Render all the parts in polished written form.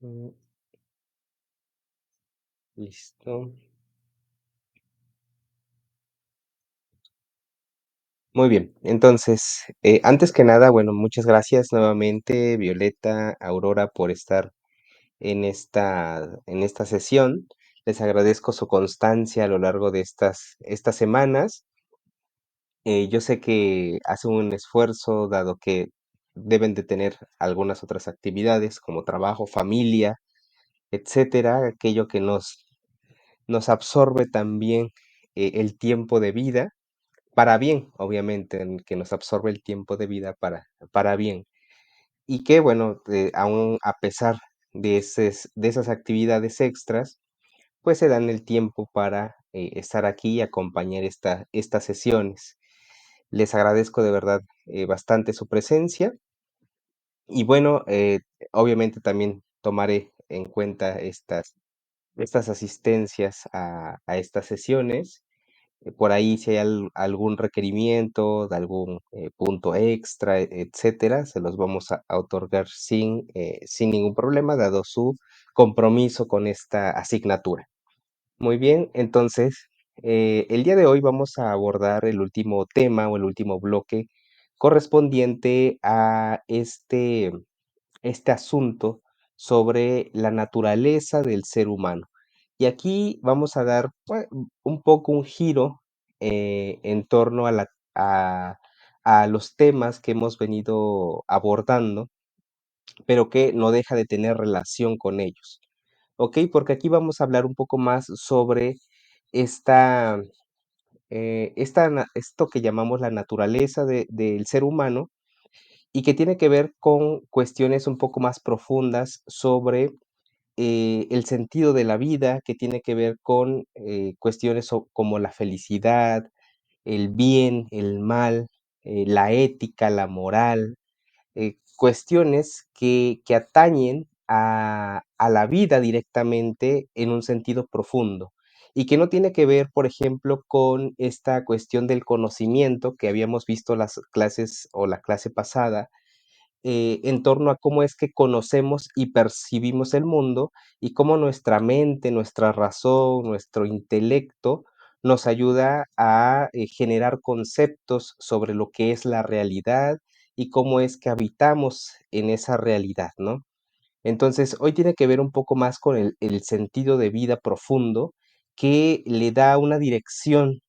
Mm, Listo. Muy bien. Entonces, antes que nada, bueno, muchas gracias nuevamente, Violeta, Aurora, por estar en esta sesión. Les agradezco su constancia a lo largo de estas semanas. Yo sé que hacen un esfuerzo, dado que deben de tener algunas otras actividades como trabajo, familia, etcétera, aquello que nos absorbe también el tiempo de vida. Para bien, obviamente, en que nos absorbe el tiempo de vida para bien. Y que, bueno, aún a pesar de esas actividades extras, pues se dan el tiempo para estar aquí y acompañar estas sesiones. Les agradezco de verdad bastante su presencia y bueno, obviamente también tomaré en cuenta estas asistencias a estas sesiones. Por ahí si hay algún requerimiento de algún punto extra, etcétera, se los vamos a otorgar sin ningún problema, dado su compromiso con esta asignatura. Muy bien, entonces, el día de hoy vamos a abordar el último tema o el último bloque correspondiente a este asunto sobre la naturaleza del ser humano. Y aquí vamos a dar un poco un giro en torno a los temas que hemos venido abordando, pero que no deja de tener relación con ellos. ¿Ok? Porque aquí vamos a hablar un poco más sobre esta, esto que llamamos la naturaleza del ser humano y que tiene que ver con cuestiones un poco más profundas sobre el sentido de la vida, que tiene que ver con cuestiones como la felicidad, el bien, el mal, la ética, la moral, cuestiones que atañen a la vida directamente en un sentido profundo y que no tiene que ver, por ejemplo, con esta cuestión del conocimiento que habíamos visto las clases o la clase pasada, en torno a cómo es que conocemos y percibimos el mundo y cómo nuestra mente, nuestra razón, nuestro intelecto nos ayuda a generar conceptos sobre lo que es la realidad y cómo es que habitamos en esa realidad, ¿no? Entonces, hoy tiene que ver un poco más con el sentido de vida profundo que le da una dirección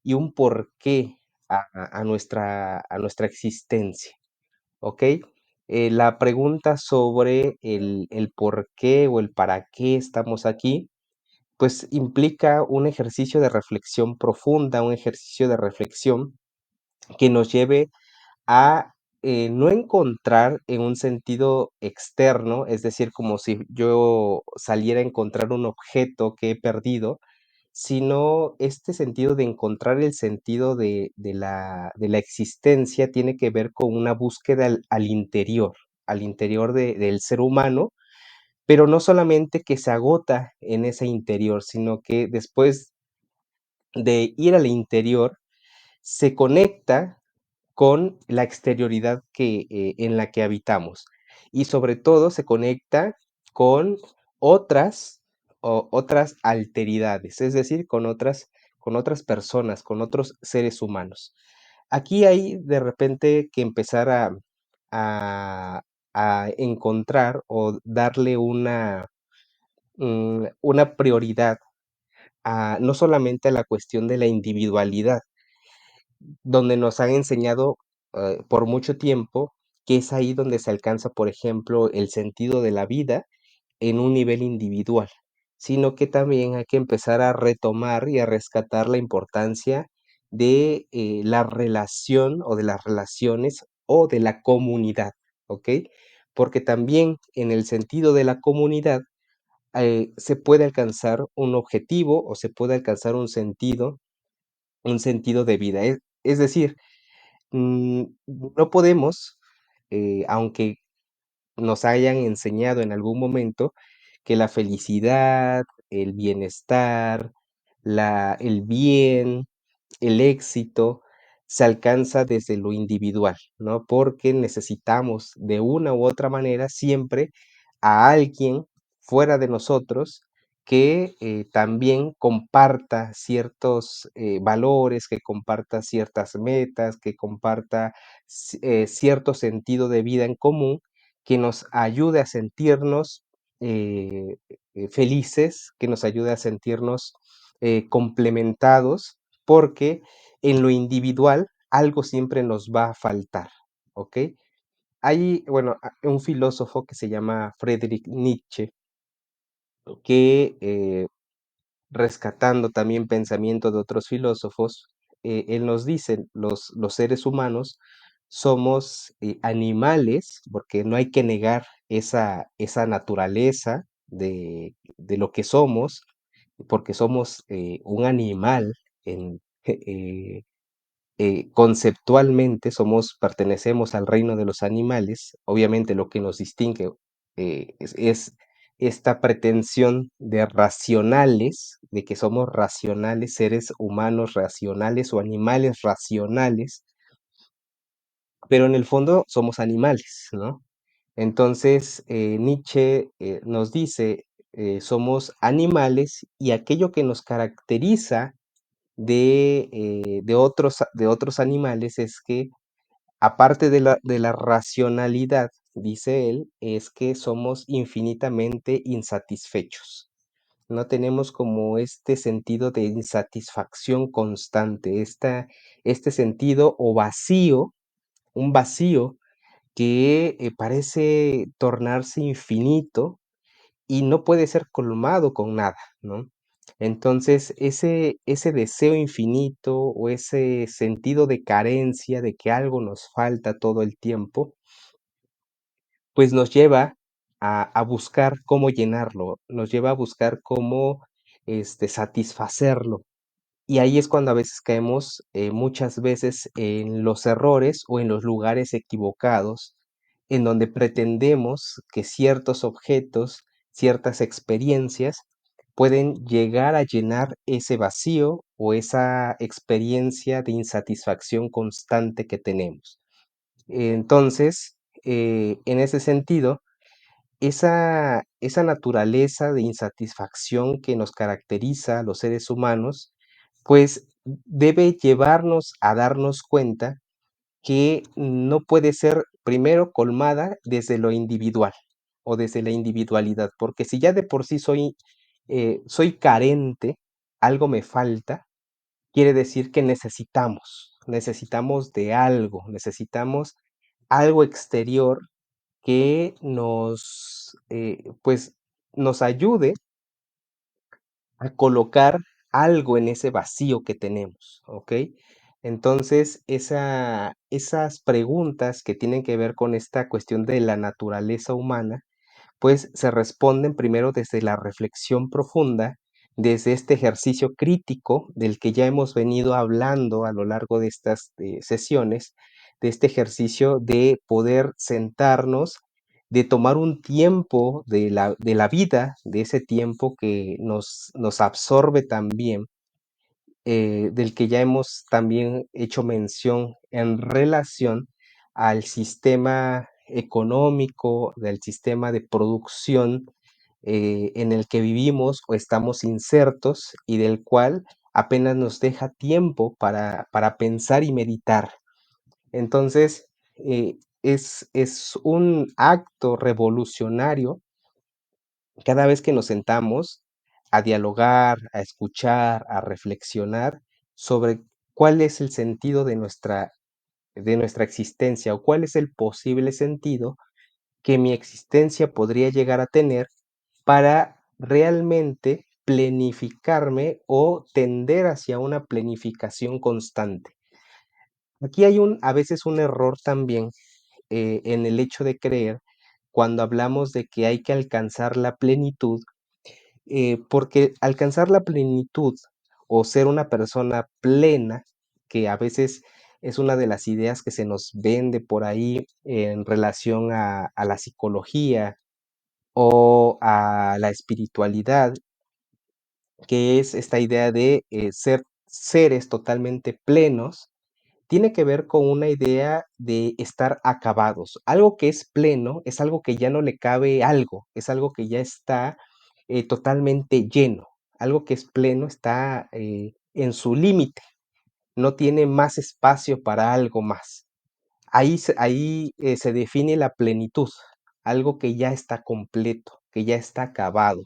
y un porqué a nuestra existencia. ¿Ok? La pregunta sobre el por qué o el para qué estamos aquí, pues implica un ejercicio de reflexión profunda, un ejercicio de reflexión que nos lleve a no encontrar en un sentido externo, es decir, como si yo saliera a encontrar un objeto que he perdido, sino este sentido de encontrar el sentido de la existencia tiene que ver con una búsqueda al interior del ser humano, pero no solamente que se agota en ese interior, sino que después de ir al interior, se conecta con la exterioridad en la que habitamos y sobre todo se conecta con otras alteridades, es decir, con otras personas, con otros seres humanos. Aquí hay de repente que empezar a, a encontrar o darle una prioridad no solamente a la cuestión de la individualidad, donde nos han enseñado por mucho tiempo que es ahí donde se alcanza, por ejemplo, el sentido de la vida en un nivel individual, sino que también hay que empezar a retomar y a rescatar la importancia de la relación o de las relaciones o de la comunidad, ¿ok? Porque también en el sentido de la comunidad se puede alcanzar un objetivo o se puede alcanzar un sentido de vida. Es decir, no podemos, aunque nos hayan enseñado en algún momento que la felicidad, el bienestar, el bien, el éxito se alcanza desde lo individual, ¿no? Porque necesitamos de una u otra manera siempre a alguien fuera de nosotros que también comparta ciertos valores, que comparta ciertas metas, que comparta cierto sentido de vida en común, que nos ayude a sentirnos eh, felices, que nos ayude a sentirnos complementados, porque en lo individual algo siempre nos va a faltar, ¿ok? Hay, bueno, un filósofo que se llama Friedrich Nietzsche, que rescatando también pensamiento de otros filósofos, él nos dice, los seres humanos somos animales, porque no hay que negar esa naturaleza de lo que somos, porque somos un animal en, conceptualmente pertenecemos al reino de los animales. Obviamente lo que nos distingue es esta pretensión de racionales, de que somos racionales, seres humanos racionales o animales racionales, pero en el fondo somos animales, ¿no? Entonces, Nietzsche nos dice, somos animales y aquello que nos caracteriza de otros animales es que, aparte de la racionalidad, dice él, es que somos infinitamente insatisfechos. No tenemos como este sentido de insatisfacción constante, este sentido o vacío, un vacío que parece tornarse infinito y no puede ser colmado con nada, ¿no? Entonces, ese deseo infinito o ese sentido de carencia, de que algo nos falta todo el tiempo, pues nos lleva a buscar cómo llenarlo, nos lleva a buscar cómo satisfacerlo. Y ahí es cuando a veces caemos muchas veces en los errores o en los lugares equivocados, en donde pretendemos que ciertos objetos, ciertas experiencias pueden llegar a llenar ese vacío o esa experiencia de insatisfacción constante que tenemos. Entonces, en ese sentido, esa naturaleza de insatisfacción que nos caracteriza a los seres humanos, pues debe llevarnos a darnos cuenta que no puede ser primero colmada desde lo individual o desde la individualidad, porque si ya de por sí soy carente, algo me falta, quiere decir que necesitamos de algo, necesitamos algo exterior que pues, nos ayude a colocar algo en ese vacío que tenemos, ¿ok? Entonces, esas preguntas que tienen que ver con esta cuestión de la naturaleza humana, pues se responden primero desde la reflexión profunda, desde este ejercicio crítico del que ya hemos venido hablando a lo largo de estas sesiones, de este ejercicio de poder sentarnos, de tomar un tiempo de la vida, de ese tiempo que nos absorbe también, del que ya hemos también hecho mención en relación al sistema económico, del sistema de producción en el que vivimos o estamos insertos y del cual apenas nos deja tiempo para pensar y meditar. Entonces, es un acto revolucionario cada vez que nos sentamos a dialogar, a escuchar, a reflexionar sobre cuál es el sentido de nuestra existencia o cuál es el posible sentido que mi existencia podría llegar a tener para realmente planificarme o tender hacia una planificación constante. Aquí hay a veces un error también en el hecho de creer cuando hablamos de que hay que alcanzar la plenitud, porque alcanzar la plenitud o ser una persona plena, que a veces es una de las ideas que se nos vende por ahí en relación a la psicología o a la espiritualidad, que es esta idea de ser seres totalmente plenos, tiene que ver con una idea de estar acabados. Algo que es pleno es algo que ya no le cabe algo, es algo que ya está totalmente lleno. Algo que es pleno está en su límite, no tiene más espacio para algo más. Ahí se define la plenitud, algo que ya está completo, que ya está acabado.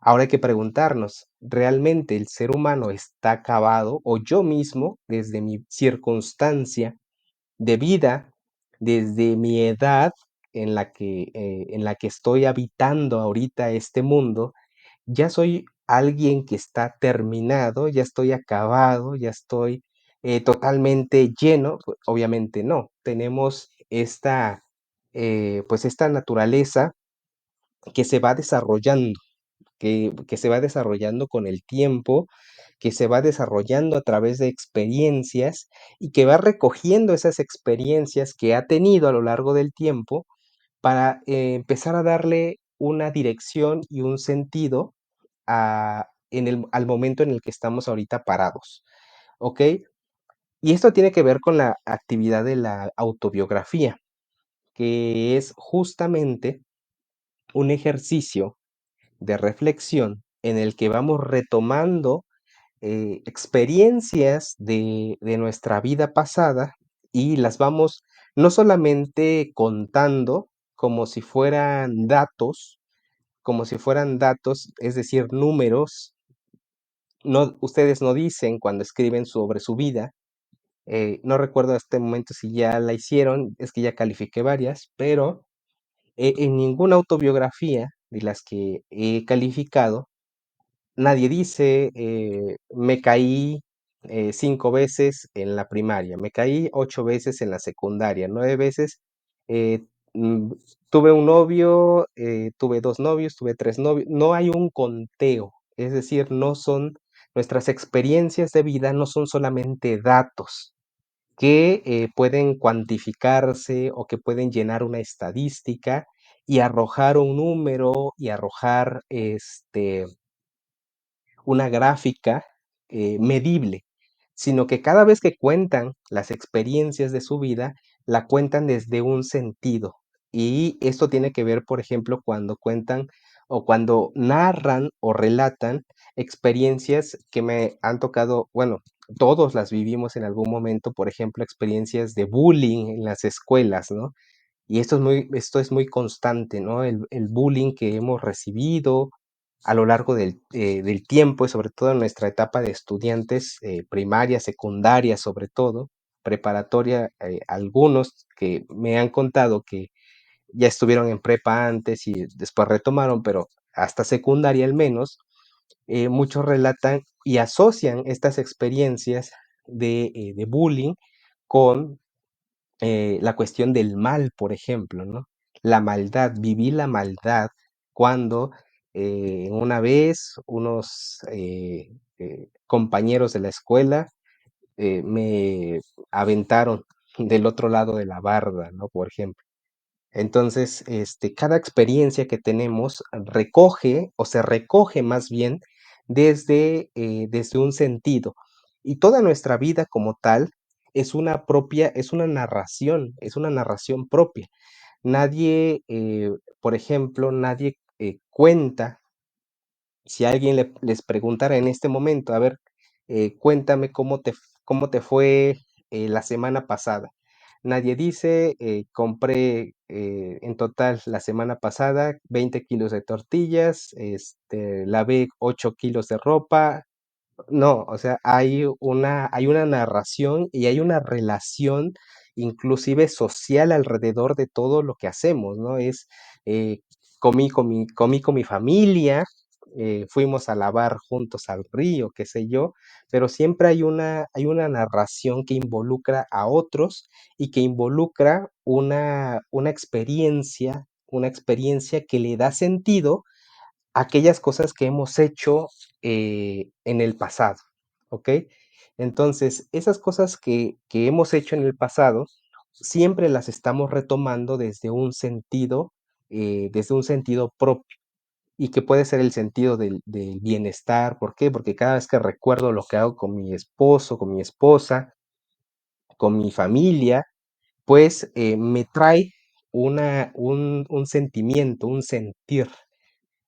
Ahora hay que preguntarnos, ¿realmente el ser humano está acabado o yo mismo, desde mi circunstancia de vida, desde mi edad en la que estoy habitando ahorita este mundo, ya soy alguien que está terminado, ya estoy acabado, ya estoy totalmente lleno? Obviamente no, tenemos pues esta naturaleza que se va desarrollando, que se va desarrollando con el tiempo, que se va desarrollando a través de experiencias y que va recogiendo esas experiencias que ha tenido a lo largo del tiempo para empezar a darle una dirección y un sentido al momento en el que estamos ahorita parados, ¿ok? Y esto tiene que ver con la actividad de la autobiografía, que es justamente un ejercicio de reflexión en el que vamos retomando experiencias de nuestra vida pasada y las vamos no solamente contando como si fueran datos, es decir, números. No, ustedes no dicen cuando escriben sobre su vida. No recuerdo hasta este momento si ya la hicieron, es que ya califiqué varias, pero en ninguna autobiografía de las que he calificado, nadie dice, me caí 5 veces en la primaria, me caí 8 veces en la secundaria, 9 veces, eh, mm, tuve un novio, tuve 2 novios, tuve 3 novios. No hay un conteo, es decir, nuestras experiencias de vida no son solamente datos que pueden cuantificarse o que pueden llenar una estadística y arrojar un número y arrojar una gráfica medible, sino que cada vez que cuentan las experiencias de su vida, la cuentan desde un sentido. Y esto tiene que ver, por ejemplo, cuando cuentan o cuando narran o relatan experiencias que me han tocado, bueno, todos las vivimos en algún momento, por ejemplo, experiencias de bullying en las escuelas, ¿no? Y esto es muy constante, ¿no? El bullying que hemos recibido a lo largo del tiempo y sobre todo en nuestra etapa de estudiantes, primaria, secundaria, sobre todo, preparatoria, algunos que me han contado que ya estuvieron en prepa antes y después retomaron, pero hasta secundaria al menos, muchos relatan y asocian estas experiencias de bullying con la cuestión del mal, por ejemplo, ¿no? La maldad, viví la maldad cuando una vez unos compañeros de la escuela me aventaron del otro lado de la barda, ¿no? Por ejemplo. Entonces, cada experiencia que tenemos recoge o se recoge más bien desde un sentido. Y toda nuestra vida como tal es una narración propia. Nadie, por ejemplo, nadie cuenta, si alguien les preguntara en este momento, a ver, cuéntame cómo te fue la semana pasada. Nadie dice, compré en total la semana pasada 20 kilos de tortillas, lavé 8 kilos de ropa. No, o sea, hay una narración y hay una relación inclusive social alrededor de todo lo que hacemos, ¿no? Eh, comí con mi familia, fuimos a lavar juntos al río, qué sé yo, pero siempre hay una narración que involucra a otros y que involucra una experiencia que le da sentido aquellas cosas que hemos hecho en el pasado, ¿ok? Entonces, esas cosas que hemos hecho en el pasado, siempre las estamos retomando desde un sentido propio y que puede ser el sentido del bienestar. ¿Por qué? Porque cada vez que recuerdo lo que hago con mi esposo, con mi esposa, con mi familia, pues me trae un sentimiento, un sentir.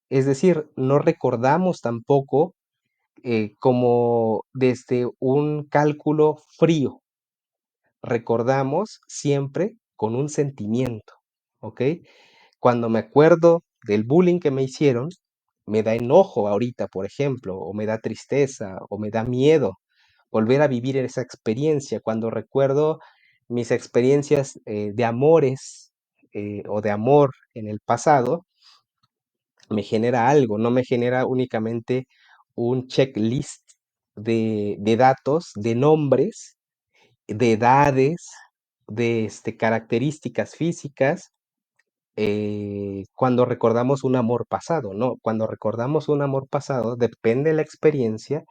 Es decir, no recordamos tampoco como desde un cálculo frío, recordamos siempre con un sentimiento, ¿ok? Cuando me acuerdo del bullying que me hicieron, me da enojo ahorita, por ejemplo, o me da tristeza, o me da miedo volver a vivir esa experiencia. Cuando recuerdo mis experiencias de amores o de amor en el pasado, me genera algo, no me genera únicamente un checklist de datos, de nombres, de edades, de características físicas, cuando recordamos un amor pasado, ¿no? Cuando recordamos un amor pasado, depende de la experiencia,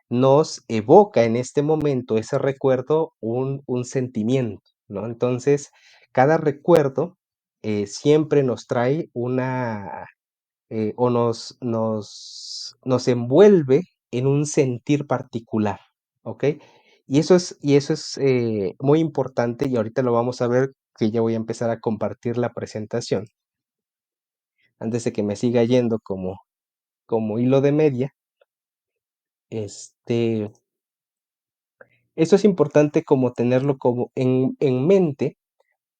nos evoca en este momento ese recuerdo un sentimiento, ¿no? Entonces, cada recuerdo siempre nos trae o nos envuelve en un sentir particular, ¿ok? Y eso es muy importante y ahorita lo vamos a ver que ya voy a empezar a compartir la presentación antes de que me siga yendo como hilo de media. Este, Eso es importante como tenerlo como en mente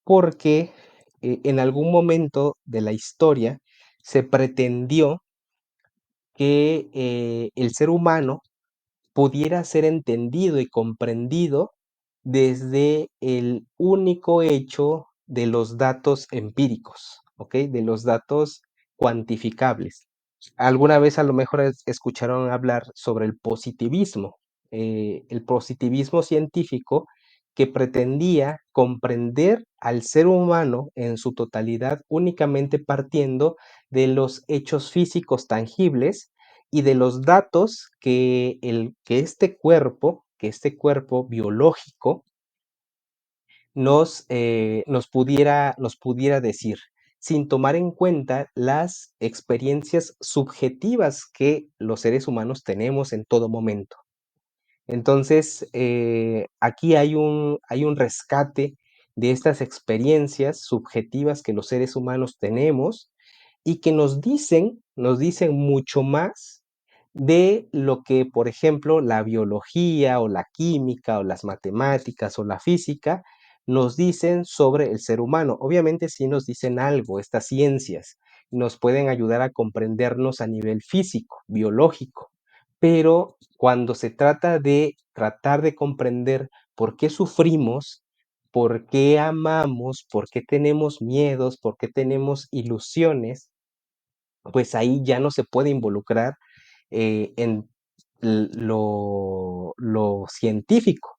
porque en algún momento de la historia se pretendió que el ser humano pudiera ser entendido y comprendido desde el único hecho de los datos empíricos, ¿ok? De los datos cuantificables. Alguna vez a lo mejor escucharon hablar sobre el positivismo científico que pretendía comprender al ser humano en su totalidad únicamente partiendo de los hechos físicos tangibles y de los datos que este cuerpo biológico nos pudiera decir, sin tomar en cuenta las experiencias subjetivas que los seres humanos tenemos en todo momento. Entonces, aquí hay un rescate de estas experiencias subjetivas que los seres humanos tenemos y que nos dicen mucho más de lo que, por ejemplo, la biología o la química o las matemáticas o la física nos dicen sobre el ser humano. Obviamente sí nos dicen algo, estas ciencias, nos pueden ayudar a comprendernos a nivel físico, biológico, pero cuando se trata de tratar de comprender por qué sufrimos, por qué amamos, por qué tenemos miedos, por qué tenemos ilusiones, pues ahí ya no se puede involucrar en lo científico.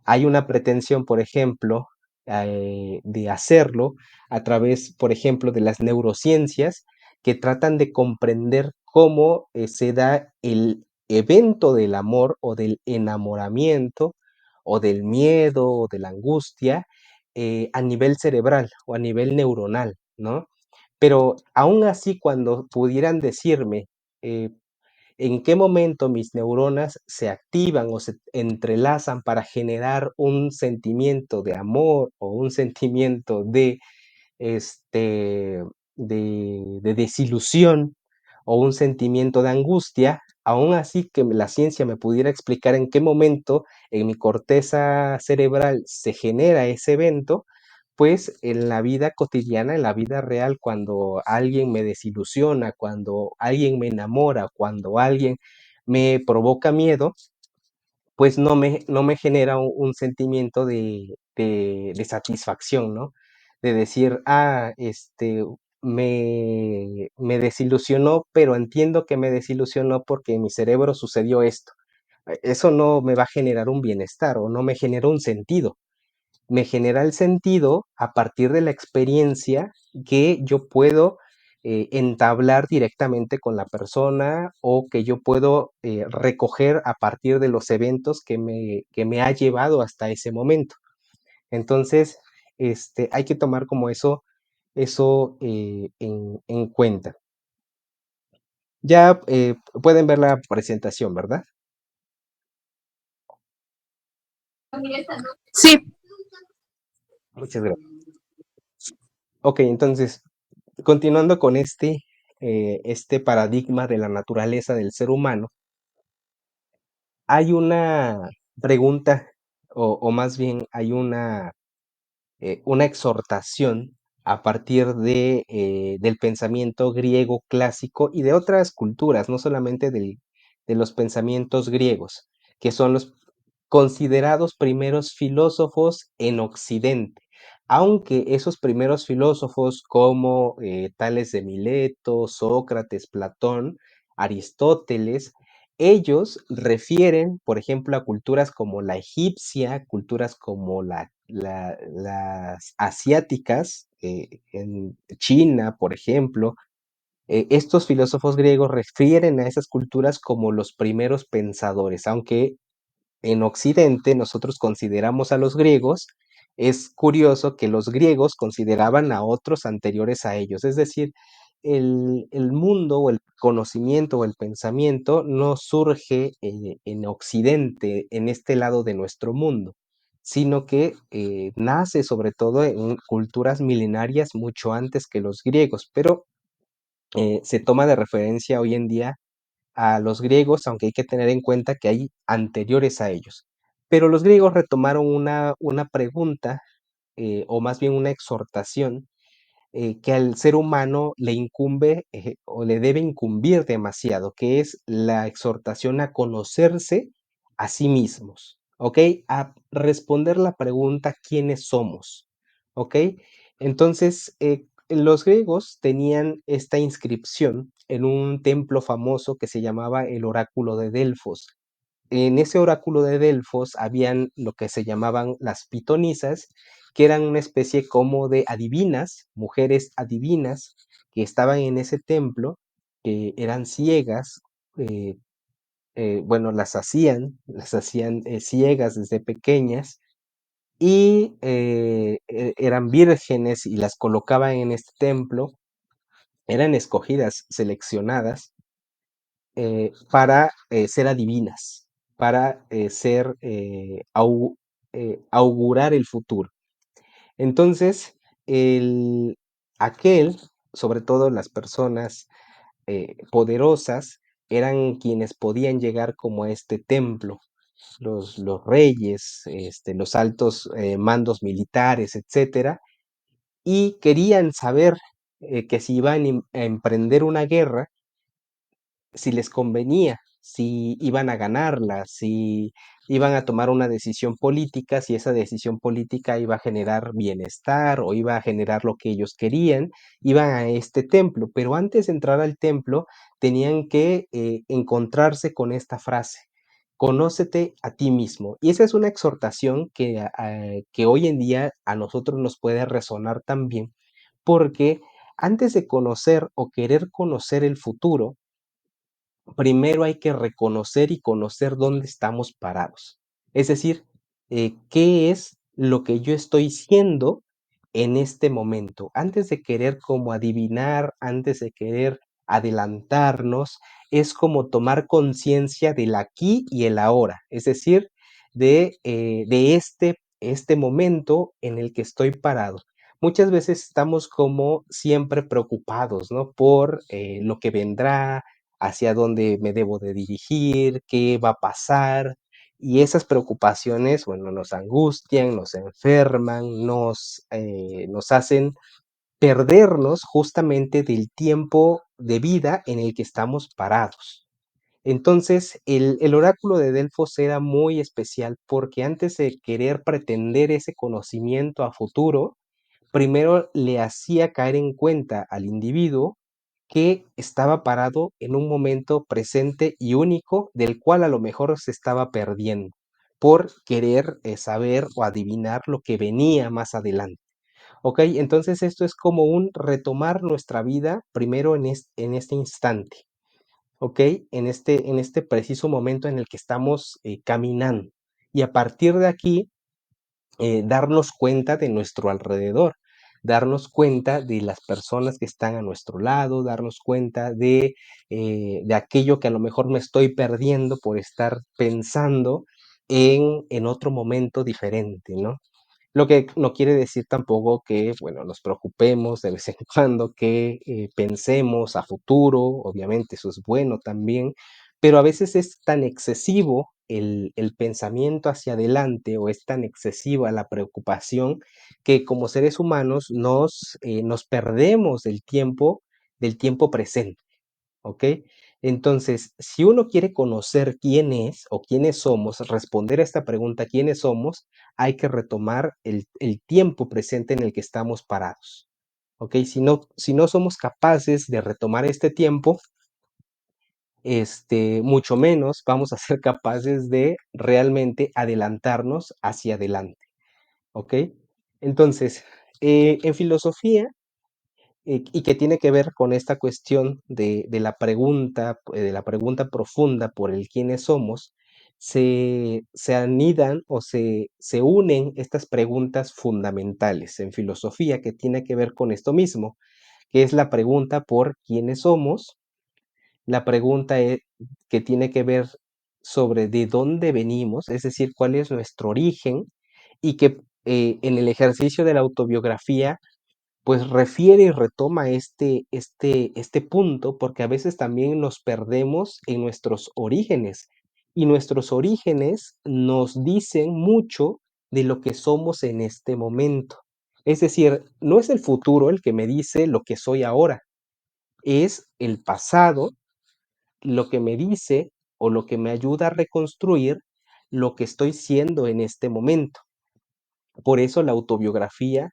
Hay una pretensión, por ejemplo, de hacerlo a través, por ejemplo, de las neurociencias que tratan de comprender cómo se da el evento del amor o del enamoramiento o del miedo o de la angustia a nivel cerebral o a nivel neuronal, ¿no? Pero aún así, cuando pudieran decirme en qué momento mis neuronas se activan o se entrelazan para generar un sentimiento de amor o un sentimiento este, de desilusión o un sentimiento de angustia, aún así que la ciencia me pudiera explicar en qué momento en mi corteza cerebral se genera ese evento, pues en la vida cotidiana, en la vida real, cuando alguien me desilusiona, cuando alguien me enamora, cuando alguien me provoca miedo, pues no me genera un sentimiento de satisfacción, ¿no? De decir, me desilusionó, pero entiendo que me desilusionó porque en mi cerebro sucedió esto. Eso no me va a generar un bienestar o no me genera un sentido. Me genera el sentido a partir de la experiencia que yo puedo entablar directamente con la persona o que yo puedo recoger a partir de los eventos que me ha llevado hasta ese momento. Entonces, hay que tomar como eso en cuenta. Ya pueden ver la presentación, ¿verdad? Sí, Muchas gracias. Ok, entonces, continuando con este paradigma de la naturaleza del ser humano, hay una pregunta, o más bien hay una exhortación a partir del pensamiento griego clásico y de otras culturas, no solamente de los pensamientos griegos, que son los considerados primeros filósofos en Occidente. Aunque esos primeros filósofos como Tales de Mileto, Sócrates, Platón, Aristóteles, ellos refieren, por ejemplo, a culturas como la egipcia, culturas como las asiáticas, en China, por ejemplo. Estos filósofos griegos refieren a esas culturas como los primeros pensadores, aunque en Occidente nosotros consideramos a los griegos, es curioso que los griegos consideraban a otros anteriores a ellos, es decir, el mundo o el conocimiento o el pensamiento no surge en Occidente, en este lado de nuestro mundo, sino que nace sobre todo en culturas milenarias mucho antes que los griegos, pero se toma de referencia hoy en día a los griegos, aunque hay que tener en cuenta que hay anteriores a ellos. Pero los griegos retomaron una pregunta, o más bien una exhortación, que al ser humano le incumbe o le debe incumbir demasiado, que es la exhortación a conocerse a sí mismos, ¿ok? A responder la pregunta ¿quiénes somos? ¿Ok? Entonces, los griegos tenían esta inscripción en un templo famoso que se llamaba el Oráculo de Delfos. En ese oráculo de Delfos habían lo que se llamaban las pitonisas, que eran una especie como de adivinas, mujeres adivinas, que estaban en ese templo, que eran ciegas, eh, bueno, las hacían ciegas desde pequeñas y eran vírgenes y las colocaban en este templo, eran escogidas, seleccionadas para ser adivinas, para augurar el futuro. Entonces, el, aquel, sobre todo las personas poderosas, eran quienes podían llegar como a este templo, los reyes, los altos mandos militares, etcétera, y querían saber que si iban a emprender una guerra, si les convenía, si iban a ganarla, si iban a tomar una decisión política, si esa decisión política iba a generar bienestar o iba a generar lo que ellos querían, iban a este templo, pero antes de entrar al templo tenían que encontrarse con esta frase. Conócete a ti mismo. Y esa es una exhortación que hoy en día a nosotros nos puede resonar también, porque antes de conocer o querer conocer el futuro, primero hay que reconocer y conocer dónde estamos parados. Es decir, qué es lo que yo estoy siendo en este momento. Antes de querer como adivinar, antes de querer adelantarnos, es como tomar conciencia del aquí y el ahora. Es decir, de este momento en el que estoy parado. Muchas veces estamos como siempre preocupados, ¿no? Por lo que vendrá, hacia dónde me debo de dirigir, qué va a pasar. Y esas preocupaciones, bueno, nos angustian, nos enferman, nos hacen perdernos justamente del tiempo de vida en el que estamos parados. Entonces, el oráculo de Delfos era muy especial porque antes de querer pretender ese conocimiento a futuro, primero le hacía caer en cuenta al individuo que estaba parado en un momento presente y único del cual a lo mejor se estaba perdiendo por querer saber o adivinar lo que venía más adelante. ¿Ok? Entonces esto es como un retomar nuestra vida primero en este instante. ¿Ok? En este preciso momento en el que estamos caminando. Y a partir de aquí darnos cuenta de nuestro alrededor, darnos cuenta de las personas que están a nuestro lado, darnos cuenta de aquello que a lo mejor me estoy perdiendo por estar pensando en otro momento diferente, ¿no? Lo que no quiere decir tampoco que, bueno, nos preocupemos de vez en cuando, que pensemos a futuro, obviamente eso es bueno también, pero a veces es tan excesivo el pensamiento hacia adelante o es tan excesiva la preocupación que como seres humanos nos perdemos del tiempo presente. ¿Ok? Entonces, si uno quiere conocer quién es o quiénes somos, responder a esta pregunta, ¿quiénes somos? Hay que retomar el tiempo presente en el que estamos parados. ¿Ok? Si no somos capaces de retomar este tiempo, mucho menos vamos a ser capaces de realmente adelantarnos hacia adelante. ¿Ok? Entonces, en filosofía, y que tiene que ver con esta cuestión de la pregunta profunda por el quiénes somos, se anidan o se unen estas preguntas fundamentales en filosofía que tiene que ver con esto mismo, que es la pregunta por quiénes somos, la pregunta que tiene que ver sobre de dónde venimos, es decir, cuál es nuestro origen, y que en el ejercicio de la autobiografía pues refiere y retoma este punto, porque a veces también nos perdemos en nuestros orígenes, y nuestros orígenes nos dicen mucho de lo que somos en este momento. Es decir, no es el futuro el que me dice lo que soy ahora, es el pasado lo que me dice o lo que me ayuda a reconstruir lo que estoy siendo en este momento. Por eso la autobiografía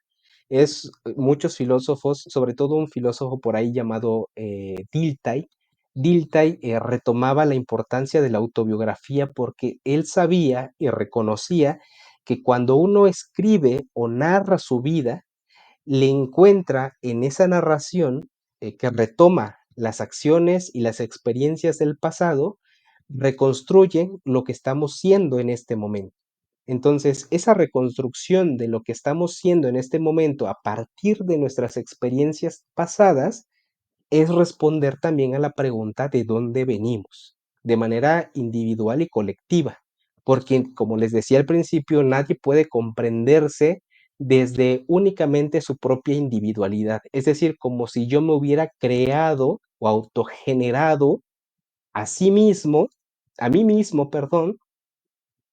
es muchos filósofos, sobre todo un filósofo por ahí llamado Dilthey retomaba la importancia de la autobiografía porque él sabía y reconocía que cuando uno escribe o narra su vida, le encuentra en esa narración que retoma las acciones y las experiencias del pasado, reconstruyen lo que estamos siendo en este momento. Entonces, esa reconstrucción de lo que estamos siendo en este momento a partir de nuestras experiencias pasadas es responder también a la pregunta de dónde venimos, de manera individual y colectiva, porque como les decía al principio, nadie puede comprenderse desde únicamente su propia individualidad, es decir, como si yo me hubiera creado o autogenerado a sí mismo, a mí mismo, perdón,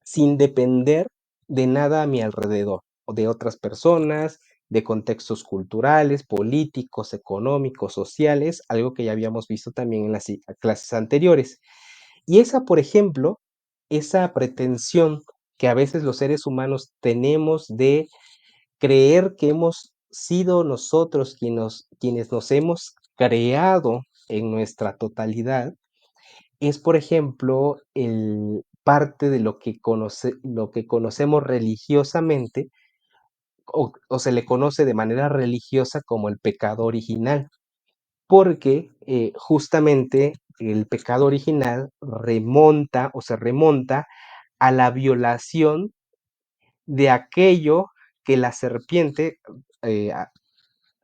sin depender de nada a mi alrededor, o de otras personas, de contextos culturales, políticos, económicos, sociales, algo que ya habíamos visto también en las clases anteriores. Y esa, por ejemplo, esa pretensión que a veces los seres humanos tenemos de creer que hemos sido nosotros quienes nos hemos creado en nuestra totalidad, es, por ejemplo, parte de lo que conocemos religiosamente o se le conoce de manera religiosa como el pecado original, porque justamente el pecado original remonta o se remonta a la violación de aquello que la serpiente, eh, a-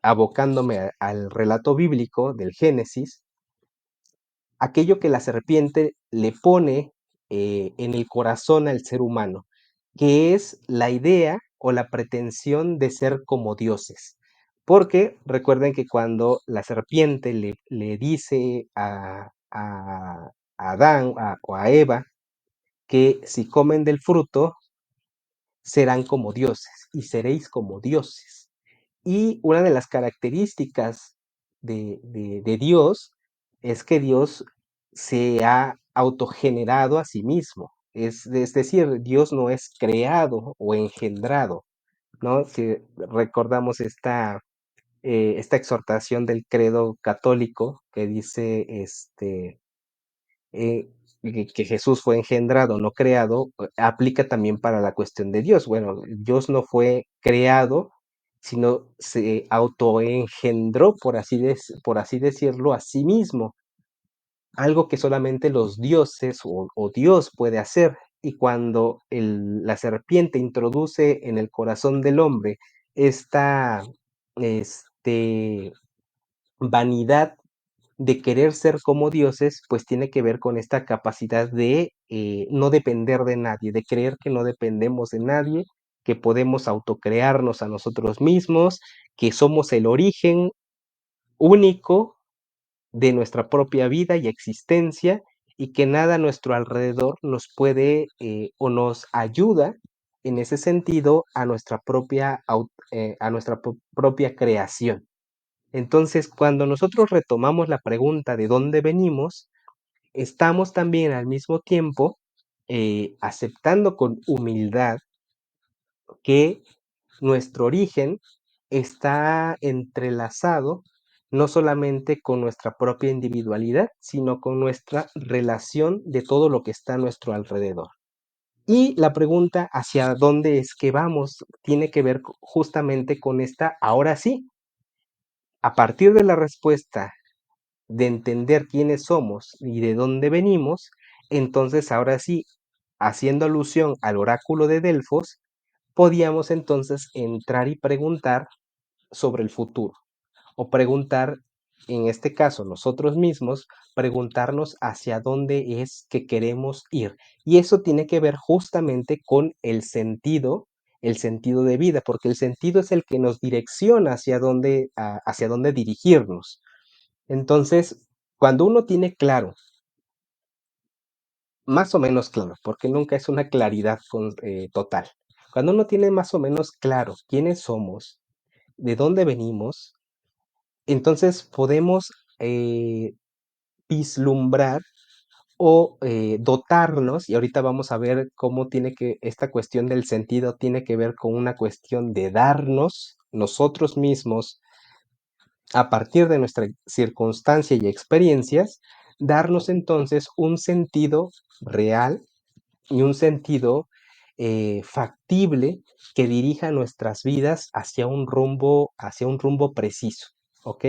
abocándome al relato bíblico del Génesis, aquello que la serpiente le pone en el corazón al ser humano, que es la idea o la pretensión de ser como dioses. Porque recuerden que cuando la serpiente le dice a Adán o a Eva que si comen del fruto serán como dioses y seréis como dioses. Y una de las características de Dios es que Dios se ha autogenerado a sí mismo. Es decir, Dios no es creado o engendrado, ¿no? Si recordamos esta exhortación del credo católico que dice que Jesús fue engendrado, no creado, aplica también para la cuestión de Dios. Bueno, Dios no fue creado, sino se autoengendró, por así decirlo, a sí mismo, algo que solamente los dioses o Dios puede hacer. Y cuando la serpiente introduce en el corazón del hombre esta este, vanidad de querer ser como dioses, pues tiene que ver con esta capacidad de no depender de nadie, de creer que no dependemos de nadie, que podemos autocrearnos a nosotros mismos, que somos el origen único de nuestra propia vida y existencia y que nada a nuestro alrededor nos puede o nos ayuda en ese sentido a nuestra propia creación. Entonces, cuando nosotros retomamos la pregunta de dónde venimos, estamos también al mismo tiempo aceptando con humildad que nuestro origen está entrelazado no solamente con nuestra propia individualidad, sino con nuestra relación de todo lo que está a nuestro alrededor. Y la pregunta hacia dónde es que vamos tiene que ver justamente con esta, ahora sí, a partir de la respuesta de entender quiénes somos y de dónde venimos, entonces ahora sí, haciendo alusión al oráculo de Delfos, podíamos entonces entrar y preguntar sobre el futuro o preguntar, en este caso nosotros mismos, preguntarnos hacia dónde es que queremos ir. Y eso tiene que ver justamente con el sentido de vida, porque el sentido es el que nos direcciona hacia dónde dirigirnos. Entonces, cuando uno tiene claro, más o menos claro, porque nunca es una claridad total, cuando uno tiene más o menos claro quiénes somos, de dónde venimos, entonces podemos vislumbrar o dotarnos, y ahorita vamos a ver cómo esta cuestión del sentido tiene que ver con una cuestión de darnos nosotros mismos a partir de nuestra circunstancia y experiencias, darnos entonces un sentido real y un sentido factible que dirija nuestras vidas hacia un rumbo preciso, ¿ok?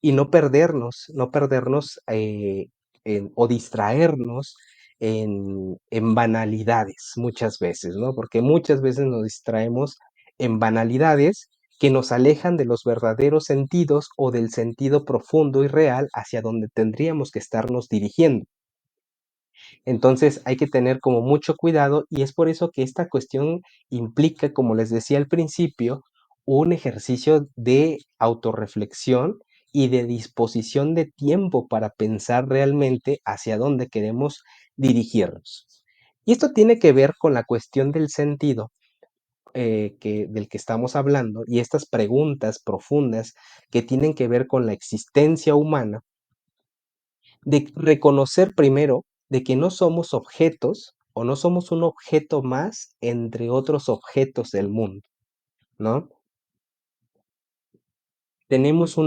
Y no perdernos o distraernos en banalidades muchas veces, ¿no? Porque muchas veces nos distraemos en banalidades que nos alejan de los verdaderos sentidos o del sentido profundo y real hacia donde tendríamos que estarnos dirigiendo. Entonces hay que tener como mucho cuidado y es por eso que esta cuestión implica, como les decía al principio, un ejercicio de autorreflexión y de disposición de tiempo para pensar realmente hacia dónde queremos dirigirnos. Y esto tiene que ver con la cuestión del sentido del que estamos hablando y estas preguntas profundas que tienen que ver con la existencia humana, de reconocer primero de que no somos objetos o no somos un objeto más entre otros objetos del mundo, ¿no? Tenemos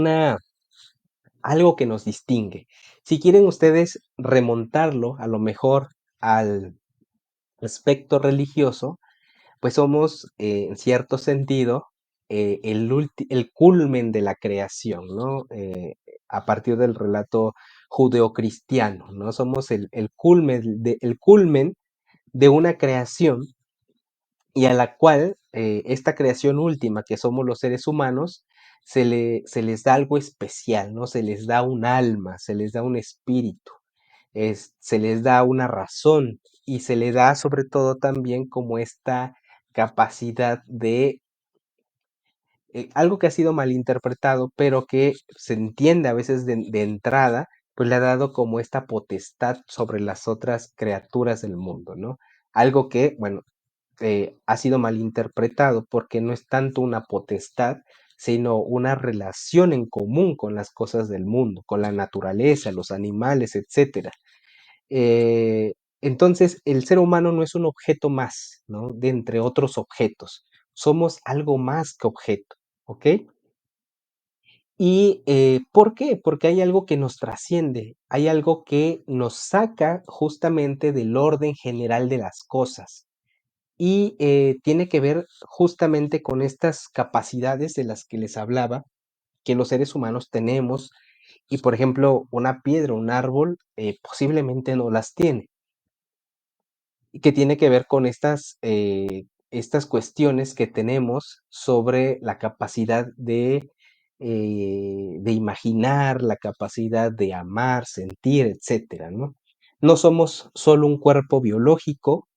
algo que nos distingue. Si quieren ustedes remontarlo a lo mejor al aspecto religioso, pues somos en cierto sentido el culmen de la creación, ¿no? A partir del relato judeocristiano, ¿no? Somos el culmen de una creación y a la cual esta creación última que somos los seres humanos se les da algo especial, ¿no? Se les da un alma, se les da un espíritu, se les da una razón y se le da sobre todo también como esta capacidad de algo que ha sido malinterpretado, pero que se entiende a veces de entrada, pues le ha dado como esta potestad sobre las otras criaturas del mundo, ¿no? Algo que, bueno, ha sido malinterpretado porque no es tanto una potestad, sino una relación en común con las cosas del mundo, con la naturaleza, los animales, etcétera. Eh, entonces, el ser humano no es un objeto más, ¿no? De entre otros objetos. Somos algo más que objeto, ¿ok? ¿Y por qué? Porque hay algo que nos trasciende, hay algo que nos saca justamente del orden general de las cosas y tiene que ver justamente con estas capacidades de las que les hablaba, que los seres humanos tenemos y, por ejemplo, una piedra, un árbol, posiblemente no las tiene. Y que tiene que ver con estas cuestiones que tenemos sobre la capacidad de imaginar, la capacidad de amar, sentir, etcétera, ¿no? No somos solo un cuerpo biológico,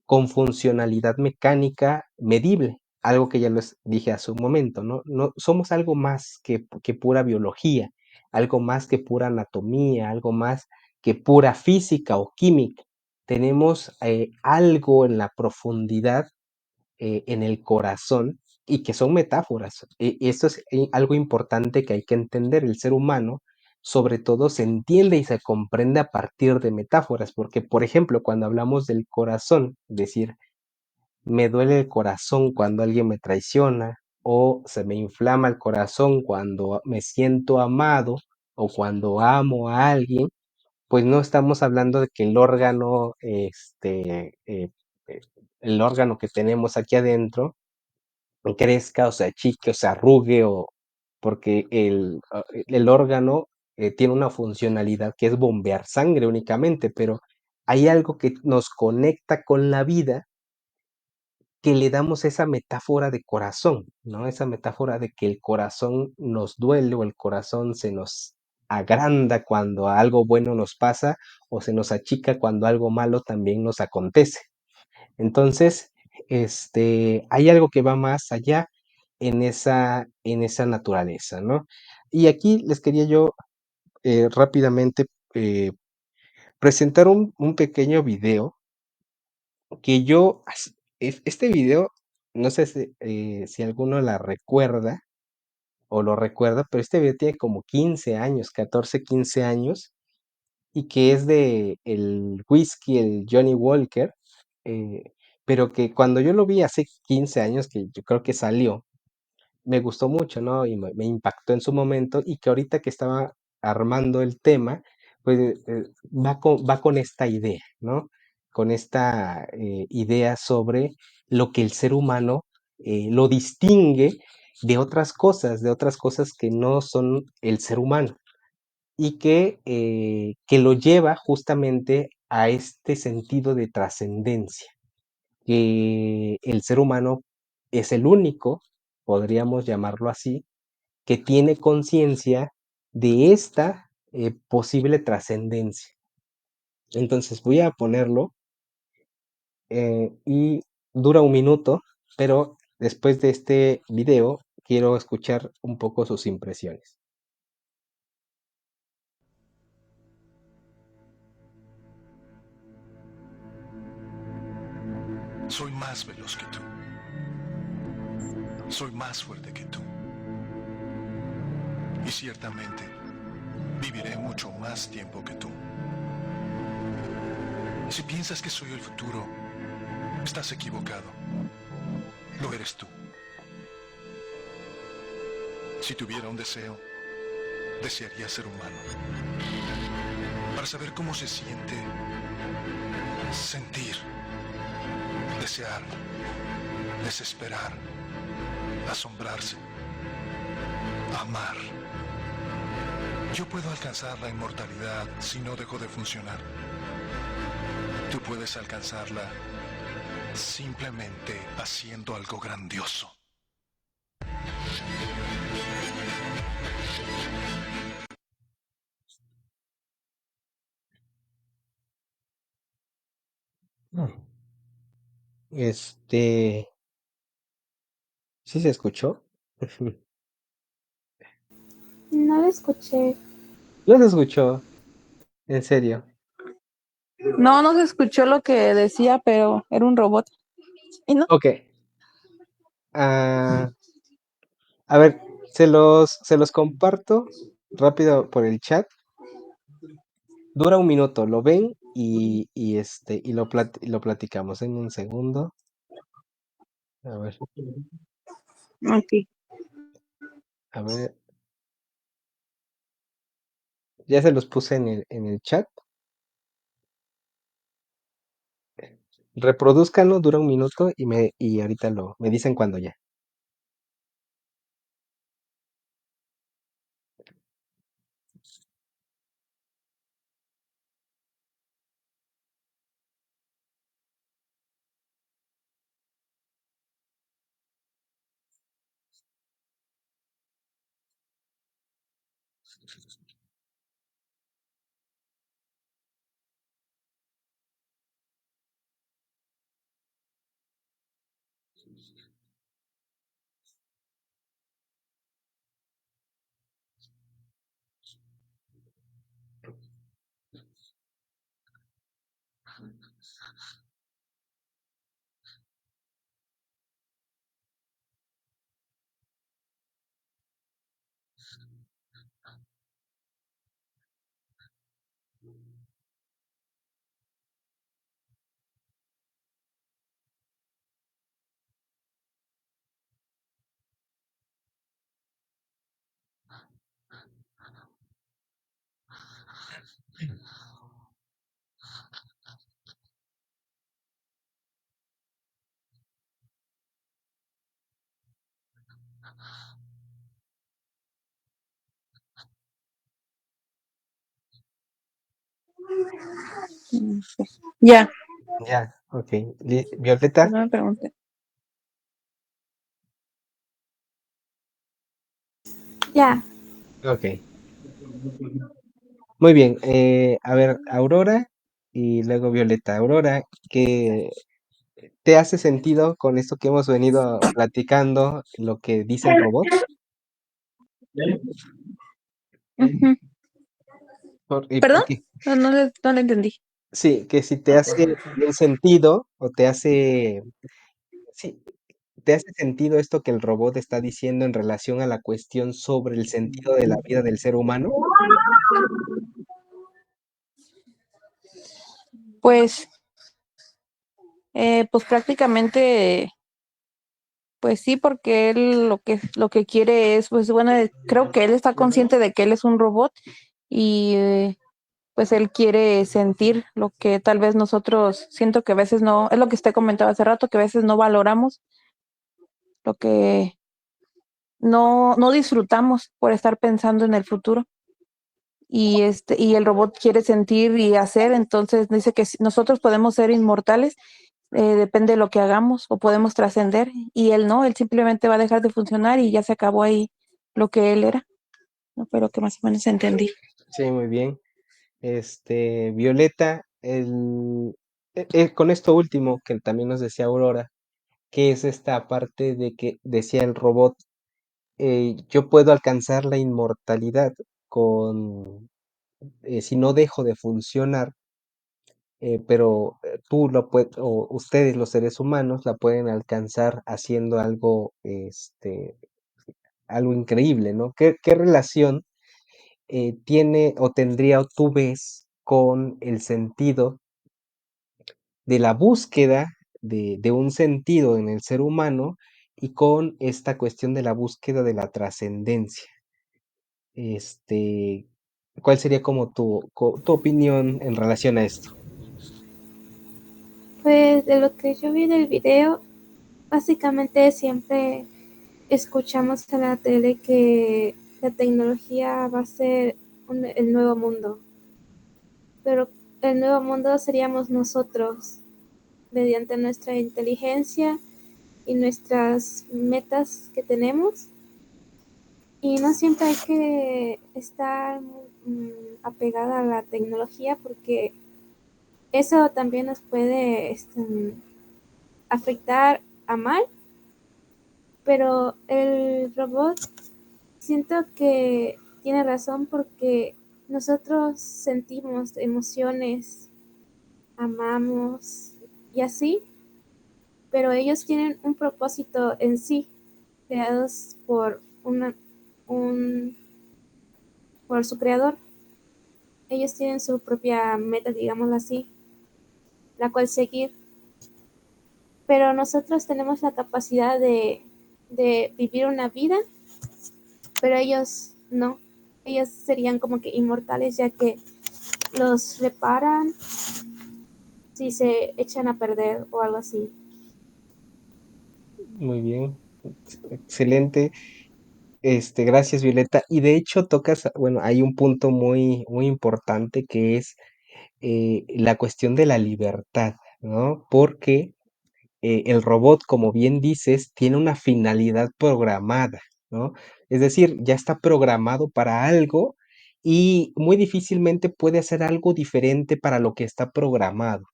con funcionalidad mecánica medible, algo que ya les dije hace un momento, ¿no? No somos algo más que pura biología, algo más que pura anatomía, algo más que pura física o química. Tenemos algo en la profundidad, en el corazón, y que son metáforas. Y esto es algo importante que hay que entender. El ser humano, sobre todo, se entiende y se comprende a partir de metáforas, porque, por ejemplo, cuando hablamos del corazón, decir, me duele el corazón cuando alguien me traiciona, o se me inflama el corazón cuando me siento amado, o cuando amo a alguien, pues no estamos hablando de que el órgano, eh, el órgano que tenemos aquí adentro crezca o se achique o se arrugue, o porque el órgano tiene una funcionalidad que es bombear sangre únicamente, pero hay algo que nos conecta con la vida, que le damos esa metáfora de corazón, ¿no? Esa metáfora de que el corazón nos duele, o el corazón se nos agranda cuando algo bueno nos pasa, o se nos achica cuando algo malo también nos acontece. Entonces, hay algo que va más allá en esa naturaleza, ¿no? Y aquí les quería yo rápidamente eh, presentar un pequeño video que este video, no sé si alguno la recuerda o lo recuerda, pero este video tiene como 15 años, 14, 15 años, y que es de el whisky, el Johnny Walker, pero que cuando yo lo vi hace 15 años, que yo creo que salió, me gustó mucho, ¿no? Y me impactó en su momento, y que ahorita que estaba armando el tema, pues va con esta idea, ¿no? Con esta idea sobre lo que el ser humano lo distingue de otras cosas que no son el ser humano, y que lo lleva justamente a este sentido de trascendencia, que el ser humano es el único, podríamos llamarlo así, que tiene conciencia de esta posible trascendencia. Entonces voy a ponerlo, y dura un minuto, pero después de este video quiero escuchar un poco sus impresiones. Soy más veloz que tú. Soy más fuerte que tú. Y ciertamente viviré mucho más tiempo que tú. Si piensas que soy el futuro, estás equivocado. Lo eres tú. Si tuviera un deseo, desearía ser humano. Para saber cómo se siente sentir, desear, desesperar, asombrarse, amar. Yo puedo alcanzar la inmortalidad si no dejo de funcionar. Tú puedes alcanzarla simplemente haciendo algo grandioso. Mm. Este, ¿Sí se escuchó? No lo escuché. No se escuchó, en serio. No, no se escuchó lo que decía, pero era un robot. ¿Y no? Ok. ah, a ver, se los comparto rápido por el chat. Dura un minuto, lo ven y y lo platicamos en un segundo. A ver, Ok. a ver, ya se los puse en el chat. Reproduzcanlo, dura un minuto, y ahorita me dicen cuando ya. Ya, Ya, ok. Violeta, no me pregunté. Ya, ok. Muy bien. A ver, Aurora y luego Violeta. Aurora, ¿qué te hace sentido con esto que hemos venido platicando, lo que dice el robot? Ujú. ¿Y por ¿Perdón? qué? No le entendí. Sí, que si te hace un sentido o te hace, sí, te hace sentido esto que el robot está diciendo en relación a la cuestión sobre el sentido de la vida del ser humano. Pues, pues prácticamente, pues sí, porque él lo que quiere es, pues bueno, creo que él está consciente de que él es un robot y pues él quiere sentir lo que tal vez nosotros, siento que a veces no, es lo que usted comentaba hace rato, que a veces no valoramos, lo que no disfrutamos por estar pensando en el futuro. Y el robot quiere sentir y hacer, entonces dice que nosotros podemos ser inmortales, depende de lo que hagamos o podemos trascender, y él no, él simplemente va a dejar de funcionar y ya se acabó ahí lo que él era, ¿no? Pero que más o menos entendí. Sí, muy bien. Violeta, con esto último que también nos decía Aurora, que es esta parte de que decía el robot, yo puedo alcanzar la inmortalidad con, si no dejo de funcionar, pero tú lo puedes, o ustedes los seres humanos la pueden alcanzar haciendo algo, algo increíble, ¿no? ¿Qué relación tiene o tendría o tú ves con el sentido de la búsqueda de un sentido en el ser humano y con esta cuestión de la búsqueda de la trascendencia? Este, ¿Cuál sería como tu opinión en relación a esto? pues de lo que yo vi del video, básicamente siempre escuchamos en la tele que la tecnología va a ser el nuevo mundo, pero el nuevo mundo seríamos nosotros, mediante nuestra inteligencia y nuestras metas que tenemos. Y no siempre hay que estar apegada a la tecnología porque eso también nos puede afectar a mal, pero el robot siento que tiene razón porque nosotros sentimos emociones, amamos y así, pero ellos tienen un propósito en sí, creados un, por su creador. Ellos tienen su propia meta, digámoslo así, la cual seguir, pero nosotros tenemos la capacidad de vivir una vida, pero ellos no. Ellos serían como que inmortales ya que los reparan si se echan a perder o algo así. Muy bien, excelente. Gracias, Violeta. Y de hecho tocas, bueno, hay un punto muy, muy importante que es la cuestión de la libertad, ¿no? Porque el robot, como bien dices, tiene una finalidad programada, ¿no? Es decir, ya está programado para algo y muy difícilmente puede hacer algo diferente para lo que está programado.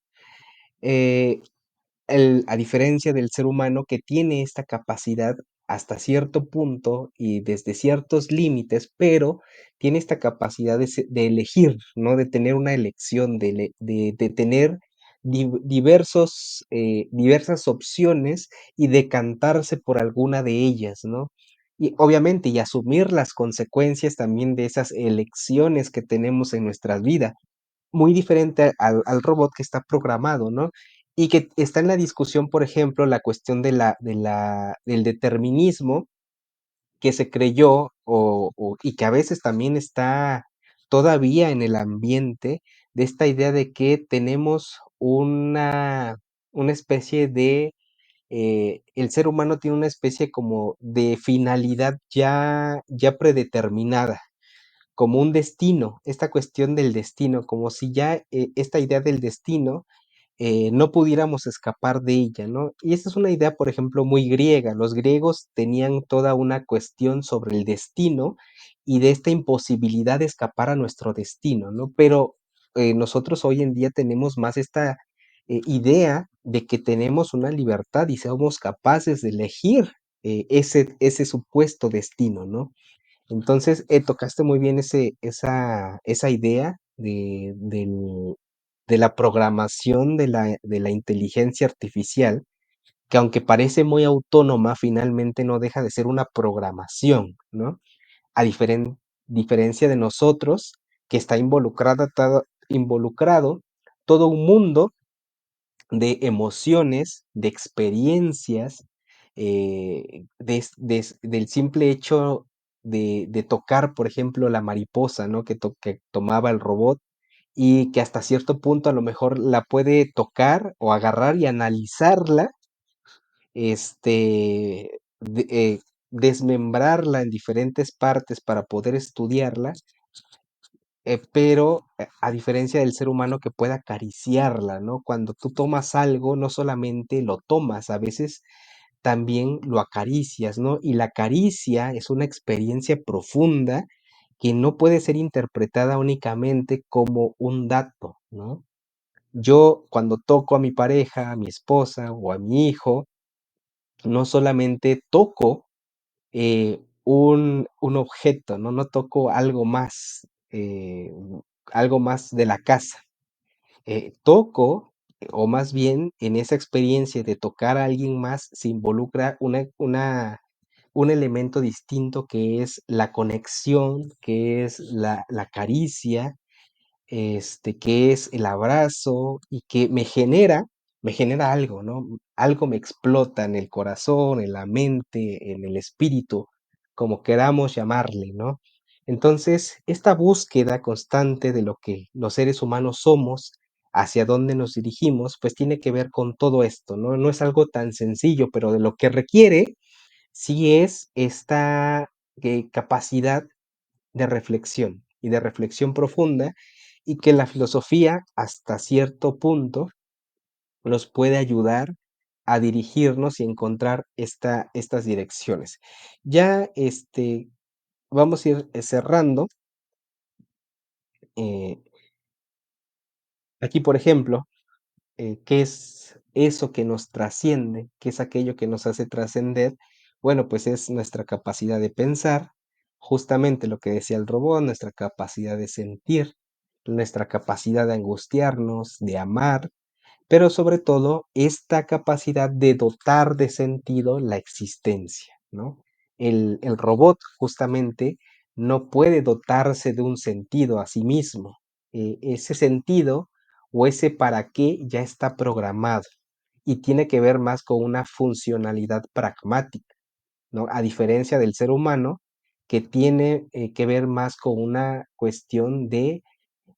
Eh, a diferencia del ser humano que tiene esta capacidad hasta cierto punto y desde ciertos límites, pero tiene esta capacidad de elegir, ¿no? De tener una elección, de tener diversas opciones y decantarse por alguna de ellas, ¿no? Y obviamente, y asumir las consecuencias también de esas elecciones que tenemos en nuestras vidas muy diferente al robot que está programado, ¿no? Y que está en la discusión, por ejemplo, la cuestión del determinismo que se creyó y que a veces también está todavía en el ambiente de esta idea de que tenemos una especie el ser humano tiene una especie como de finalidad ya predeterminada como un destino, esta cuestión del destino, como si ya esta idea del destino no pudiéramos escapar de ella, ¿no? Y esta es una idea, por ejemplo, muy griega. Los griegos tenían toda una cuestión sobre el destino y de esta imposibilidad de escapar a nuestro destino, ¿no? Pero nosotros hoy en día tenemos más esta idea de que tenemos una libertad y somos capaces de elegir ese supuesto destino, ¿no? Entonces, tocaste muy bien esa idea de la programación de la inteligencia artificial, que aunque parece muy autónoma, finalmente no deja de ser una programación, ¿no? A diferencia de nosotros, que está involucrado todo un mundo de emociones, de experiencias, del simple hecho de tocar, por ejemplo, la mariposa, ¿no? Que tomaba el robot y que hasta cierto punto a lo mejor la puede tocar o agarrar y analizarla, desmembrarla en diferentes partes para poder estudiarla, pero a diferencia del ser humano que puede acariciarla, ¿no? Cuando tú tomas algo, no solamente lo tomas, a veces también lo acaricias, ¿no? Y la caricia es una experiencia profunda que no puede ser interpretada únicamente como un dato, ¿no? Yo cuando toco a mi pareja, a mi esposa o a mi hijo, no solamente toco un objeto, ¿no? No toco algo más de la casa. Toco, o más bien en esa experiencia de tocar a alguien más, se involucra un elemento distinto que es la conexión, que es la caricia, que es el abrazo y que me genera algo, ¿no? Algo me explota en el corazón, en la mente, en el espíritu, como queramos llamarle, ¿no? Entonces, esta búsqueda constante de lo que los seres humanos somos, hacia dónde nos dirigimos, pues tiene que ver con todo esto, ¿no? No es algo tan sencillo, pero de lo que requiere, sí es esta capacidad de reflexión profunda y que la filosofía hasta cierto punto nos puede ayudar a dirigirnos y encontrar estas direcciones. Ya vamos a ir cerrando. eh, Aquí, por ejemplo, ¿qué es eso que nos trasciende? ¿Qué es aquello que nos hace trascender? Bueno, pues es nuestra capacidad de pensar, justamente lo que decía el robot, nuestra capacidad de sentir, nuestra capacidad de angustiarnos, de amar, pero sobre todo esta capacidad de dotar de sentido la existencia, ¿no? El robot justamente no puede dotarse de un sentido a sí mismo. Ese sentido o ese para qué ya está programado y tiene que ver más con una funcionalidad pragmática, ¿no? A diferencia del ser humano que tiene que ver más con una cuestión de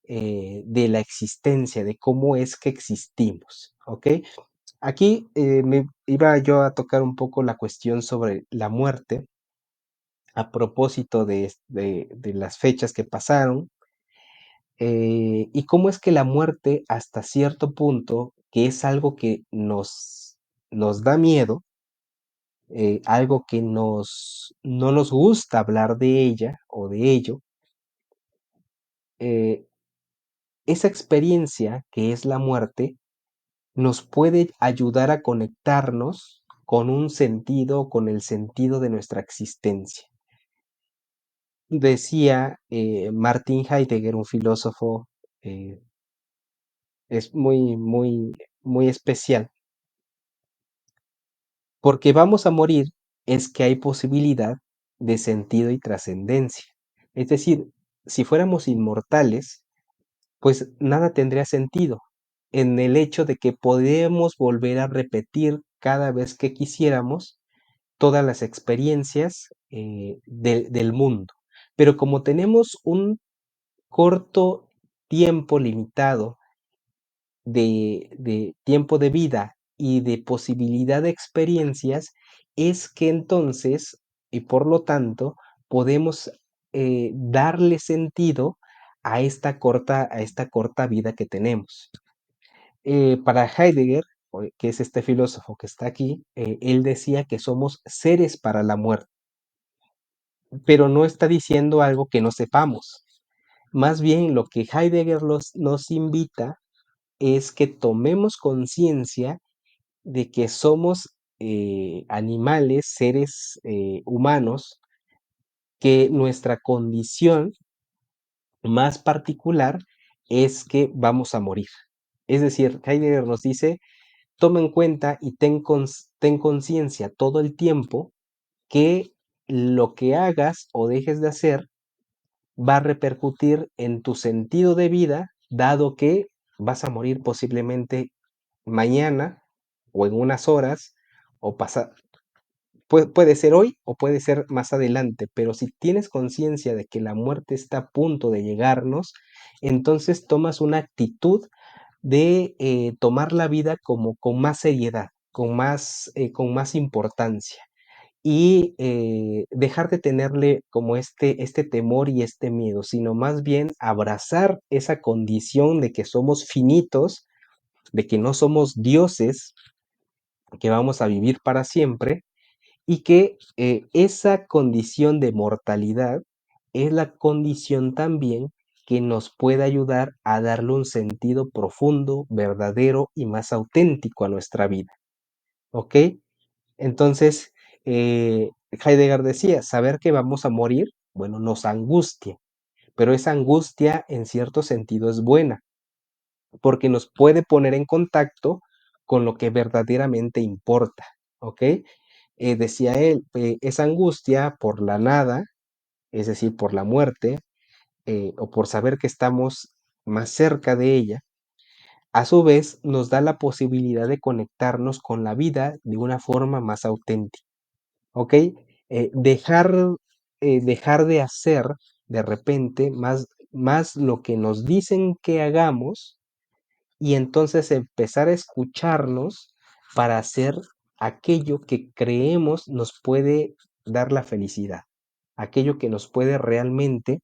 la existencia, de cómo es que existimos, ¿ok? Aquí me iba yo a tocar un poco la cuestión sobre la muerte a propósito de las fechas que pasaron y cómo es que la muerte hasta cierto punto, que es algo que nos da miedo, algo que no nos gusta hablar de ella o de ello, eh, esa experiencia que es la muerte nos puede ayudar a conectarnos con un sentido, con el sentido de nuestra existencia. Decía Martin Heidegger, un filósofo, eh, es muy especial, porque vamos a morir es que hay posibilidad de sentido y trascendencia. Es decir, si fuéramos inmortales, pues nada tendría sentido en el hecho de que podemos volver a repetir cada vez que quisiéramos todas las experiencias del mundo. Pero como tenemos un corto tiempo limitado de tiempo de vida y de posibilidad de experiencias, es que entonces, y por lo tanto, podemos darle sentido a esta corta vida que tenemos. Para Heidegger, que es este filósofo que está aquí, él decía que somos seres para la muerte, pero no está diciendo algo que no sepamos. Más bien lo que Heidegger nos invita es que tomemos conciencia de que somos animales, seres humanos, que nuestra condición más particular es que vamos a morir. Es decir, Heidegger nos dice, toma en cuenta y ten conciencia todo el tiempo que lo que hagas o dejes de hacer va a repercutir en tu sentido de vida, dado que vas a morir posiblemente mañana o en unas horas o puede ser hoy o puede ser más adelante, pero si tienes conciencia de que la muerte está a punto de llegarnos, entonces tomas una actitud de tomar la vida como con más seriedad, con más importancia y dejar de tenerle como este temor y este miedo, sino más bien abrazar esa condición de que somos finitos, de que no somos dioses, que vamos a vivir para siempre y que esa condición de mortalidad es la condición también que nos puede ayudar a darle un sentido profundo, verdadero y más auténtico a nuestra vida. ¿Ok? Entonces, Heidegger decía, saber que vamos a morir, bueno, nos angustia, pero esa angustia en cierto sentido es buena, porque nos puede poner en contacto con lo que verdaderamente importa, ¿ok? Decía él, esa angustia por la nada, es decir, por la muerte, o por saber que estamos más cerca de ella, a su vez nos da la posibilidad de conectarnos con la vida de una forma más auténtica. ¿Ok? Dejar de hacer de repente más lo que nos dicen que hagamos y entonces empezar a escucharnos para hacer aquello que creemos nos puede dar la felicidad, aquello que nos puede realmente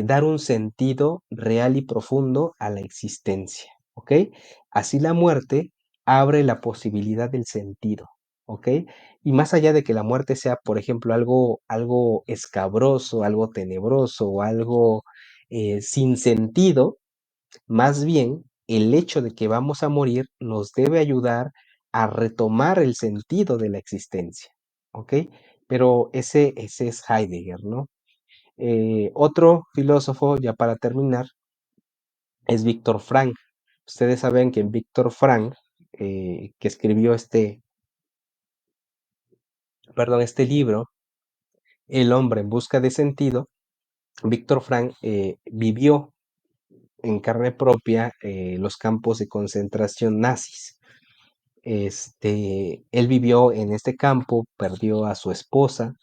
dar un sentido real y profundo a la existencia, ¿ok? Así la muerte abre la posibilidad del sentido, ¿ok? Y más allá de que la muerte sea, por ejemplo, algo escabroso, algo tenebroso o algo sin sentido, más bien el hecho de que vamos a morir nos debe ayudar a retomar el sentido de la existencia, ¿ok? Pero ese es Heidegger, ¿no? Otro filósofo, ya para terminar, es Víctor Frank. Ustedes saben que Víctor Frank, que escribió este libro, El hombre en busca de sentido, Víctor Frank vivió en carne propia los campos de concentración nazis. Él vivió en este campo, perdió a su esposa,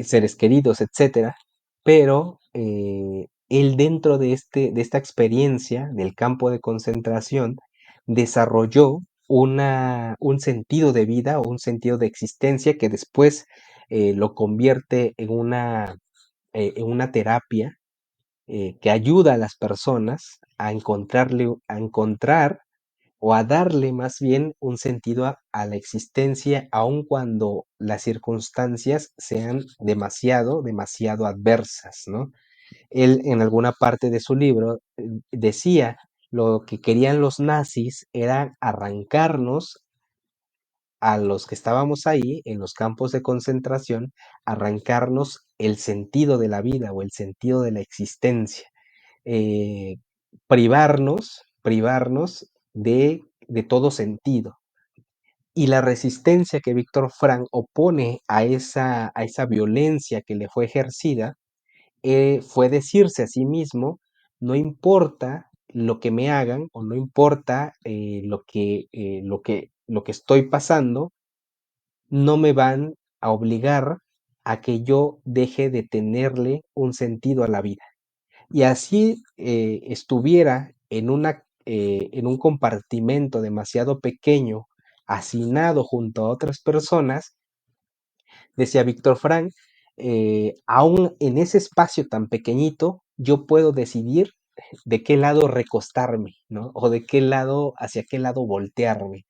seres queridos, etcétera, pero él dentro de esta experiencia del campo de concentración desarrolló un sentido de vida o un sentido de existencia que después lo convierte en una terapia que ayuda a las personas a encontrar o a darle más bien un sentido a la existencia, aun cuando las circunstancias sean demasiado adversas, ¿no? Él en alguna parte de su libro decía lo que querían los nazis era arrancarnos a los que estábamos ahí en los campos de concentración, arrancarnos el sentido de la vida o el sentido de la existencia, eh, privarnos de todo sentido. Y la resistencia que Víctor Frank opone a esa violencia que le fue ejercida fue decirse a sí mismo, no importa lo que me hagan o no importa lo que estoy pasando, no me van a obligar a que yo deje de tenerle un sentido a la vida. Y así estuviera en un compartimento demasiado pequeño, hacinado junto a otras personas, decía Víctor Frank, aún en ese espacio tan pequeñito, yo puedo decidir de qué lado recostarme, ¿no? O de qué lado, hacia qué lado voltearme.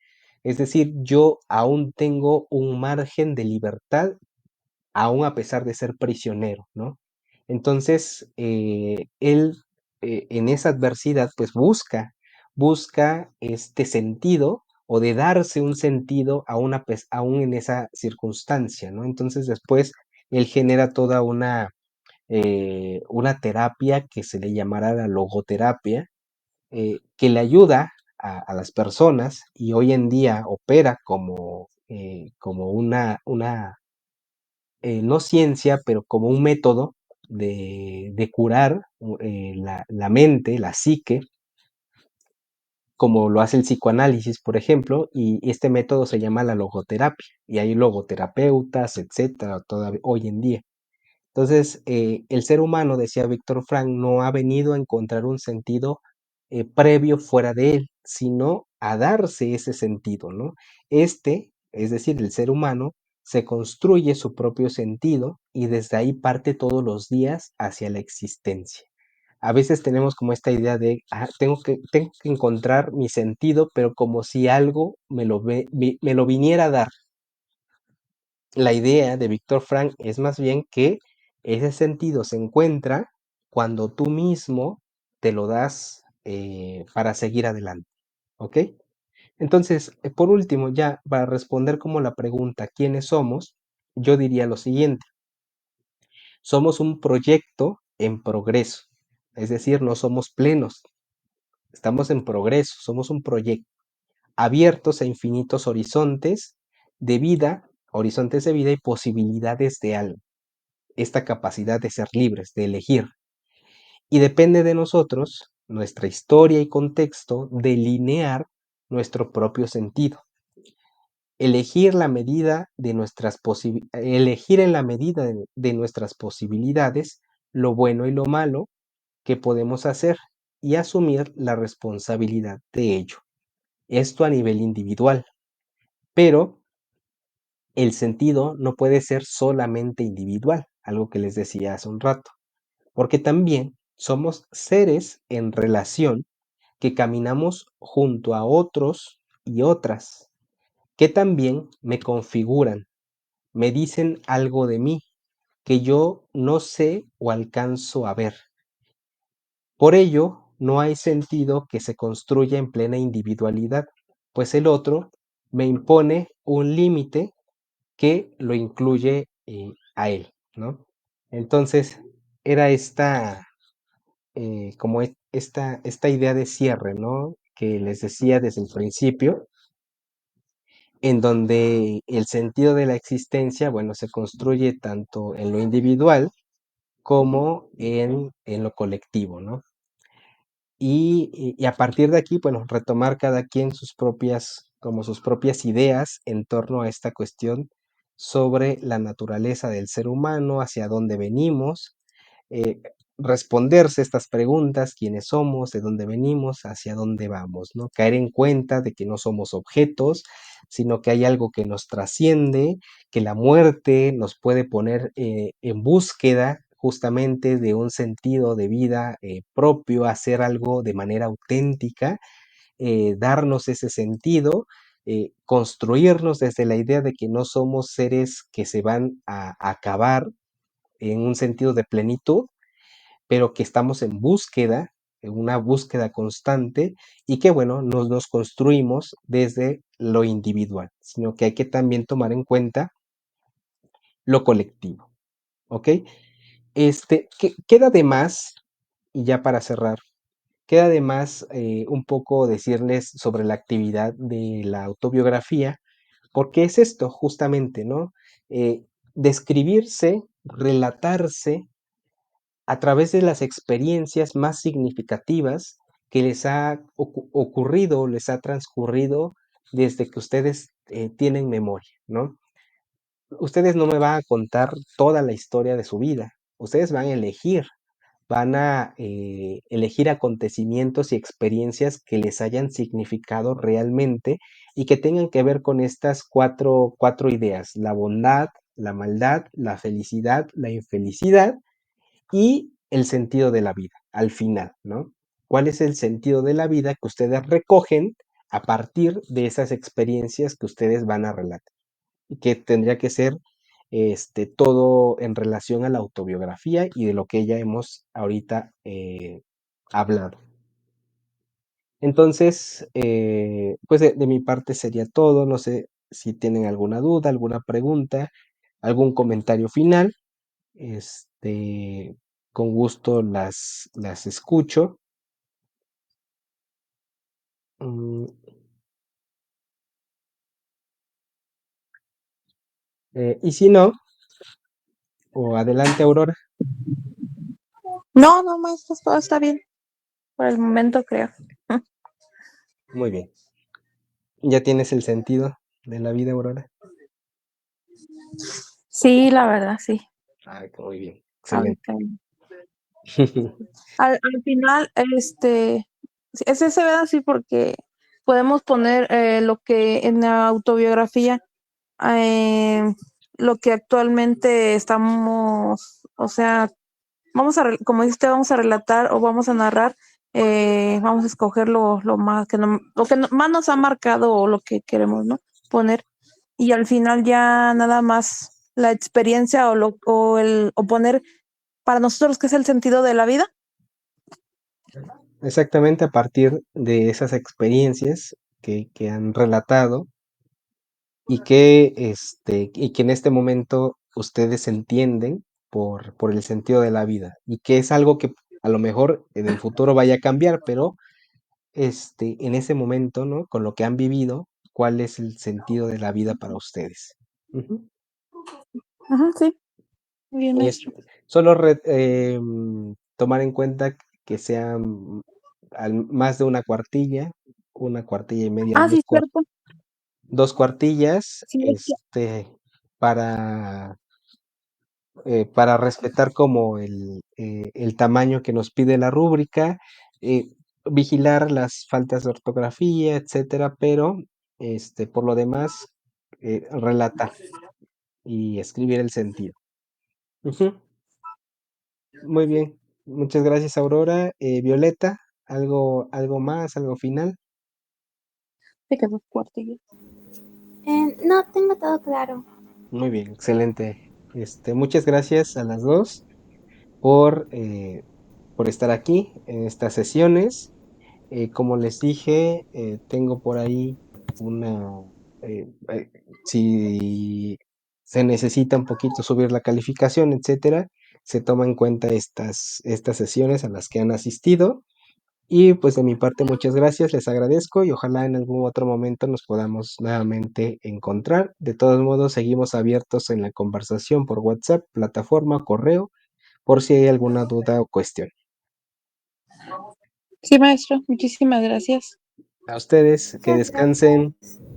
Es decir, yo aún tengo un margen de libertad aún a pesar de ser prisionero, ¿no? Entonces, él en esa adversidad, pues busca este sentido o de darse un sentido aún en esa circunstancia, ¿no? Entonces después él genera toda una terapia que se le llamará la logoterapia, que le ayuda a las personas y hoy en día opera como no ciencia, pero como un método de curar la mente, la psique, como lo hace el psicoanálisis, por ejemplo, y este método se llama la logoterapia, y hay logoterapeutas, etcétera, todavía hoy en día. Entonces, el ser humano, decía Víctor Frank, no ha venido a encontrar un sentido previo fuera de él, sino a darse ese sentido, ¿no? Es decir, el ser humano, se construye su propio sentido y desde ahí parte todos los días hacia la existencia. A veces tenemos como esta idea de, tengo que encontrar mi sentido, pero como si algo me lo viniera a dar. La idea de Víctor Frank es más bien que ese sentido se encuentra cuando tú mismo te lo das para seguir adelante, ¿ok? Entonces, por último, ya para responder como la pregunta, ¿quiénes somos? Yo diría lo siguiente, somos un proyecto en progreso, es decir, no somos plenos, estamos en progreso, somos un proyecto abiertos a infinitos horizontes de vida y posibilidades de algo, esta capacidad de ser libres, de elegir. Y depende de nosotros, nuestra historia y contexto, delinear nuestro propio sentido. Elegir elegir en la medida de nuestras posibilidades lo bueno y lo malo que podemos hacer y asumir la responsabilidad de ello. Esto a nivel individual, pero el sentido no puede ser solamente individual, algo que les decía hace un rato, porque también somos seres en relación que caminamos junto a otros y otras, que también me configuran, me dicen algo de mí que yo no sé o alcanzo a ver. Por ello, no hay sentido que se construya en plena individualidad, pues el otro me impone un límite que lo incluye a él, ¿no? Entonces, era esta idea de cierre, ¿no? Que les decía desde el principio, en donde el sentido de la existencia, bueno, se construye tanto en lo individual como en lo colectivo, ¿no? Y a partir de aquí, bueno, retomar cada quien sus propias ideas en torno a esta cuestión sobre la naturaleza del ser humano, hacia dónde venimos, eh, responderse estas preguntas, quiénes somos, de dónde venimos, hacia dónde vamos, ¿no? Caer en cuenta de que no somos objetos, sino que hay algo que nos trasciende, que la muerte nos puede poner en búsqueda justamente de un sentido de vida propio, hacer algo de manera auténtica, darnos ese sentido, construirnos desde la idea de que no somos seres que se van a acabar en un sentido de plenitud, pero que estamos en búsqueda una búsqueda constante y que, bueno, nos construimos desde lo individual, sino que hay que también tomar en cuenta lo colectivo, ¿ok? Queda de más, y ya para cerrar, queda de más un poco decirles sobre la actividad de la autobiografía, porque es esto justamente, ¿no? Describirse, relatarse a través de las experiencias más significativas que les ha ocurrido, les ha transcurrido desde que ustedes tienen memoria, ¿no? Ustedes no me van a contar toda la historia de su vida, ustedes van a elegir acontecimientos y experiencias que les hayan significado realmente y que tengan que ver con estas cuatro ideas: la bondad, la maldad, la felicidad, la infelicidad y el sentido de la vida, al final, ¿no? ¿Cuál es el sentido de la vida que ustedes recogen a partir de esas experiencias que ustedes van a relatar? Y que tendría que ser todo en relación a la autobiografía y de lo que ya hemos ahorita hablado. Entonces, pues de mi parte sería todo. No sé si tienen alguna duda, alguna pregunta, algún comentario final. Este, con gusto las escucho. Mm, y si no, o adelante, Aurora. No, no más, pues todo está bien. Por el momento creo. Muy bien. ¿Ya tienes el sentido de la vida, Aurora? Sí, la verdad, sí. Ah, muy bien. Excelente. Ahorita. Al final, ese se ve así porque podemos poner lo que en la autobiografía, eh, lo que actualmente estamos, o sea, como dice usted, vamos a relatar o vamos a narrar, vamos a escoger lo más lo que más nos ha marcado o lo que queremos, ¿no? Poner. Y al final ya nada más la experiencia o poner para nosotros qué es el sentido de la vida. Exactamente a partir de esas experiencias que han relatado y que en este momento ustedes entienden por el sentido de la vida y que es algo que a lo mejor en el futuro vaya a cambiar, pero en ese momento, ¿no? Con lo que han vivido, ¿cuál es el sentido de la vida para ustedes? Ujú. Ajá, sí, muy bien, Y es maestro. solo tomar en cuenta que sean más de una cuartilla y media o Ah, sí, cierto. dos cuartillas, Sí, es que para, para respetar como el tamaño que nos pide la rúbrica, eh, vigilar las faltas de ortografía, etcétera, pero por lo demás, relatar y escribir el sentido. Ujú. Muy bien, muchas gracias, Aurora. Violeta, algo más, algo final. te quedó cuartillo. No, tengo todo claro. Muy bien, excelente. Muchas gracias a las dos por, por estar aquí en estas sesiones. Como les dije, tengo por ahí una, si se necesita un poquito subir la calificación, etcétera, se toma en cuenta estas sesiones a las que han asistido. Y pues de mi parte, muchas gracias, les agradezco y ojalá en algún otro momento nos podamos nuevamente encontrar. De todos modos, seguimos abiertos en la conversación por WhatsApp, plataforma, correo, por si hay alguna duda o cuestión. Sí, maestro, muchísimas gracias. A ustedes, que Muchas descansen. gracias.